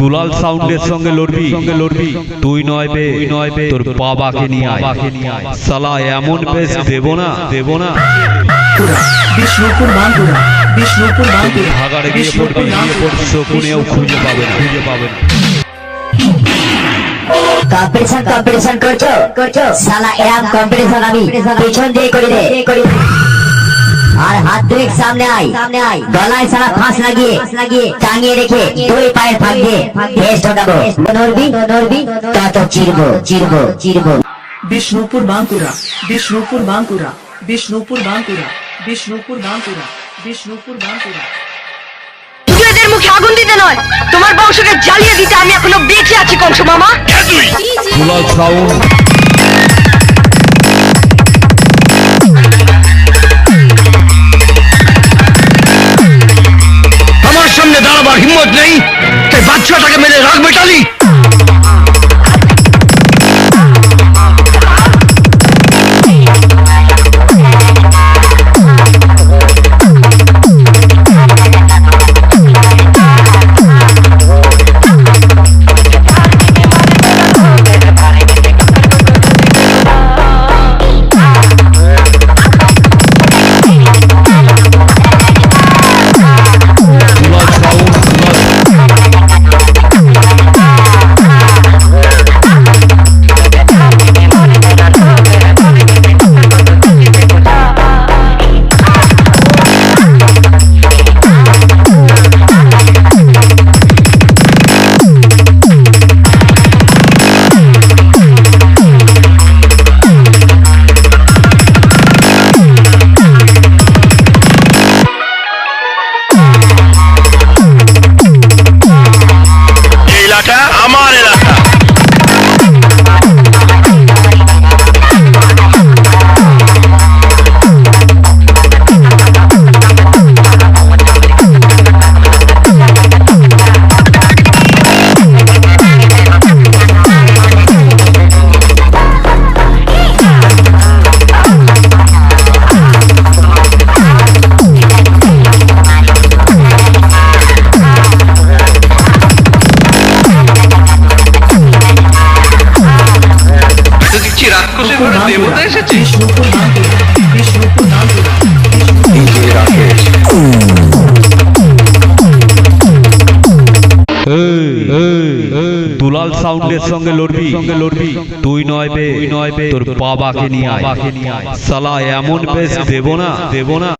দুলাল সাউন্ডের সঙ্গে লড়বি তুই নয় বে তোর বাবাকে নিয়ে আয় শালা এমন বেশ দেব না বিষ্ণুপুর বাঁকুড়া ভাগাড়ে গিয়ে পড়বি শকুনেও খুঁজে পাবে না কম্পিটিশন করছো শালা এরকম কম্পিটিশন আমি পিছন দিয়ে করি রে আর হাত দুই সামনে আই গলায় সারা ফাঁস লাগিয়ে টাঙিয়ে রেখে দুই পায়ের ফাঁক দিয়ে ফেস ঢোকাবো নড়বি তত চিরবো বিষ্ণুপুর বাঁকুড়া এদের মুখে আগুন দিতে নয়, তোমার বংশকে জ্বালিয়ে দিতে আমি এখনো বেঁচে আছি কংস মামা। দুলাল সাউন্ড আমার সামনে দাঁড়াবার হিম্মত নেই, তাই বাচ্চাটাকে মেরে রাগ মেটালি। আমার এলাকা দেবতা এসেছে। দুলাল সাউন্ডের সঙ্গে লড়বি তুই নয় বে তোর বাবাকে নিয়ে আয় শালা এমন বেশ দেব না